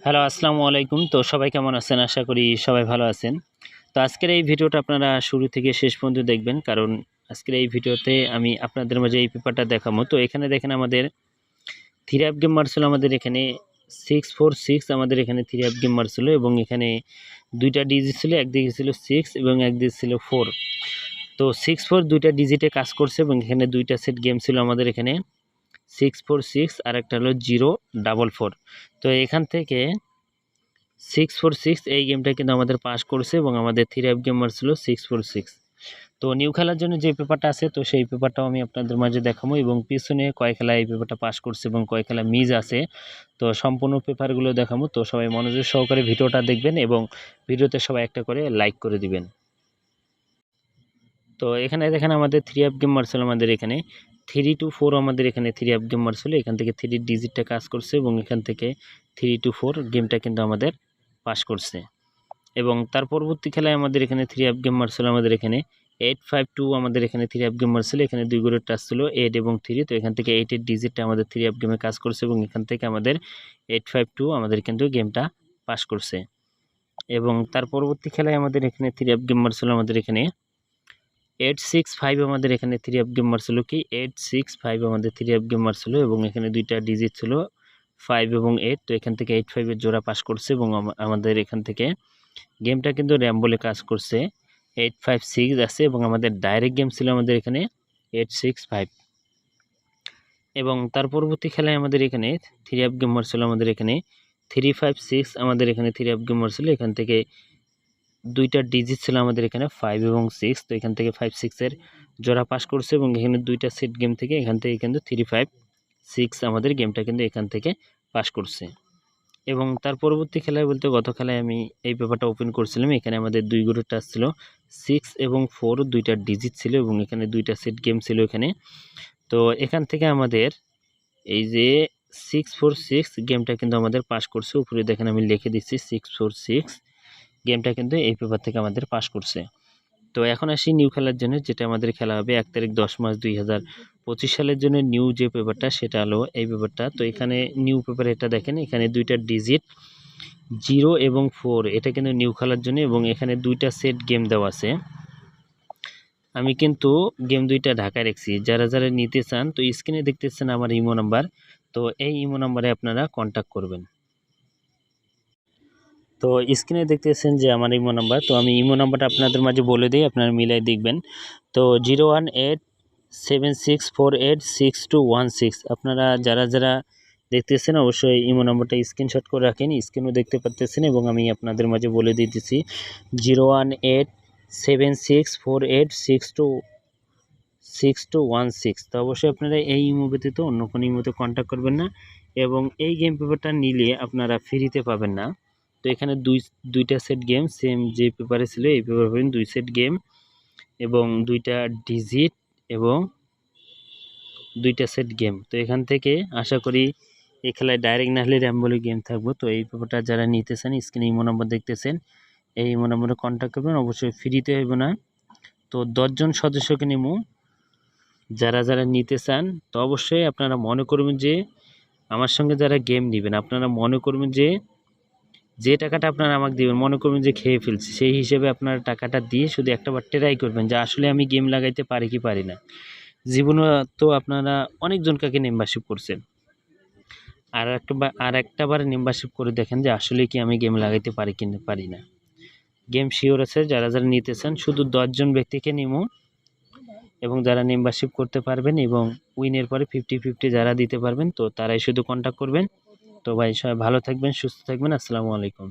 Hello, আসসালামু আলাইকুম। তো সবাই কেমন আছেন? আশা করি সবাই ভালো আছেন। তো আজকের এই ভিডিওটা আপনারা শুরু থেকে শেষ পর্যন্ত দেখবেন। কারণ আজকের এই ভিডিওতে আমি আপনাদের মাঝে এই পেপারটা দেখাবো। তো এখানে দেখেন আমাদের 3 অ্যাপ গেম মারছিল আমাদের এখানে 646 আমাদের এখানে 3 অ্যাপ গেম মারছিল এবং এখানে 2টা ডিজিট ছিল। একদিকে ছিল 6 এবং একদিকে ছিল 4। তো 6-4 2টা ডিজিটে কাজ করছে এবং এখানে 2টা সেট গেম ছিল আমাদের এখানে 646 আর একটা হলো 044। তো এখান থেকে 646 এই গেমটা কিন্তু আমাদের পাস করছে এবং আমাদের 3 অ্যাপ গেমার ছিল 646। তো নিউ খেলার জন্য যে পেপারটা আছে তো সেই পেপারটাও আমি আপনাদের মাঝে দেখাবো এবং পিছনে কয় খেলা এই পেপারটা পাস করছে এবং কয় খেলা মিস আছে তো সম্পূর্ণ পেপারগুলো দেখাবো। তো সবাই মনোযোগ সহকারে ভিডিওটা দেখবেন এবং ভিডিওতে সবাই একটা করে লাইক করে দিবেন। তো এখানে দেখেন আমাদের 3 অ্যাপ গেম মারছিল আমাদের এখানে 3 to 4 আমাদের এখানে 3 অ্যাপ গেম মারছিল। এখান থেকে 3 ডিজিটটা কাজ করছে এবং এখান থেকে 3 to 4 গেমটা কিন্তু আমাদের পাস করছে। এবং তার পরবর্তী খেলায় আমাদের এখানে 3 অ্যাপ গেম মারছিল আমাদের এখানে 852 আমাদের এখানে 3 অ্যাপ গেম মারছিল। এখানে 2 গড়ের টাচ ছিল 8 এবং 3। তো এখান থেকে 8 এর ডিজিটটা আমাদের 3 অ্যাপ গেমে কাজ করছে এবং এখান থেকে আমাদের 852 আমাদের কিন্তু গেমটা পাস করছে। এবং তার পরবর্তী খেলায় আমাদের এখানে 3 অ্যাপ গেম মারছিল আমাদের এখানে 865 আমাদের এখানে 3 অ্যাপ গেম মারছিল কি 865 আমাদের 3 অ্যাপ গেম মারছিল এবং এখানে 2টা ডিজিট ছিল 5 এবং 8। তো এখান থেকে 85 এর জোড়া পাস করছে এবং আমাদের এখান থেকে গেমটা কিন্তু র্যাম বলে কাজ করছে 856 আছে এবং আমাদের ডাইরেক্ট গেম ছিল আমাদের এখানে 865। এবং তার পরবর্তী খেলায় আমাদের এখানে 3 অ্যাপ গেম মারছিল আমাদের এখানে 356 আমাদের এখানে 3 অ্যাপ গেম মারছিল। এখান থেকে 2টা ডিজিট ছিল আমাদের এখানে 5 এবং 6। তো এখান থেকে 5-6 এর জোড়া পাস করছে এবং এখানে 2টা সেট গেম থেকে এখান থেকে কিন্তু 3-5-6 আমাদের গেমটা কিন্তু এখান থেকে পাস করছে। এবং তার পরবর্তী খেলায় বলতে গত খেলায় আমি এই পেপারটা ওপেন করছিলাম। এখানে আমাদের 2 গড়ের টাচ ছিল 6 এবং 4 2টা ডিজিট ছিল এবং এখানে 2টা সেট গেম ছিল এখানে। তো এখান থেকে আমাদের এই যে 646 গেমটা কিন্তু আমাদের পাস করছে। উপরে দেখেন আমি লিখে দিচ্ছি 646 গেমটা কিন্তু এই পেপার থেকে আমাদের পাস করছে। তো এখন আসি নিউ খেলার জন্য, যেটা আমাদের খেলা হবে 1 তারিখ 10 মাস 2025 সালের জন্য নিউ যে পেপারটা সেটা হলো এই পেপারটা। তো এখানে নিউ পেপার এটা দেখেন এখানে 2টা ডিজিট 0 এবং 4 এটা কিন্তু নিউ খেলার জন্য এবং এখানে 2টা সেট গেম দেওয়া আছে। আমি কিন্তু গেম 2টা ঢাকায় রাখছি। যারা যারা নিতে চান তো স্ক্রিনে দেখতেছেন আমার ইমো নাম্বার। তো এই ইমো নাম্বারে আপনারা কন্ট্যাক্ট করবেন। তো স্ক্রিনে দেখতেছেন যে আমার ইমো নাম্বার। তো আমি ইমো নাম্বারটা আপনাদের মাঝে বলে দিই, আপনারা মিলাই দেখবেন। তো 01876486216। আপনারা যারা যারা দেখতেছেন অবশ্যই ইমো নাম্বারটা স্ক্রিনশট করে রাখেন, স্ক্রিনও দেখতে পাচ্ছেন এবং আমি আপনাদের মাঝে বলে দিতেছি 01876486216। তো অবশ্যই আপনারা এই ইমো ব্যতীত অন্য কোনো ইমোতে কন্ট্যাক্ট করবেন না এবং এই গেম পেপারটা নিলে আপনারা ফ্রিতে পাবেন না। তো এখানে দুইটা সেট গেম সেম যে পেপারে ছিল এই পেপার পাবেন 2 সেট গেম এবং 2টা ডিজিট এবং 2টা সেট গেম। তো এখান থেকে আশা করি এই খেলায় ডাইরেক্ট না হলে র্যাম বলে গেম থাকবো। তো এই পেপারটা যারা নিতে চান স্ক্রিনে ইমো নাম্বার দেখতেছেন, এই ইমো নাম্বারে কন্ট্যাক্ট করবেন। অবশ্যই ফ্রিতে হইব না। তো 10 জন সদস্যকে নিমু যারা যারা নিতে চান। তো অবশ্যই আপনারা মনে করবেন যে আমার সঙ্গে যারা গেম নেবেন আপনারা মনে করবেন যে টাকাটা আপনারা আমাকে দিবেন মনে করবেন যে খেয়ে ফেলছি, সেই হিসেবে আপনারা টাকাটা দিয়ে শুধু একটাবার ট্রাই করবেন যে আসলে আমি গেম লাগাইতে পারি কি পারি না। জীবনে তো আপনারা অনেকজনকে মেম্বারশিপ করছেন, আর একটাবার মেম্বারশিপ করে দেখেন যে আসলে কি আমি গেম লাগাইতে পারি কি না পারি না। গেম শিওর আছে, যারা যারা নিতে চান শুধু 10 জন ব্যক্তিকে নিমু এবং যারা মেম্বারশিপ করতে পারবেন এবং উইনের পরে 50-50 যারা দিতে পারবেন তো তারাই শুধু কন্ট্যাক্ট করবেন। তো ভাই সবাই ভালো থাকবেন, সুস্থ থাকবেন। আসসালামু আলাইকুম।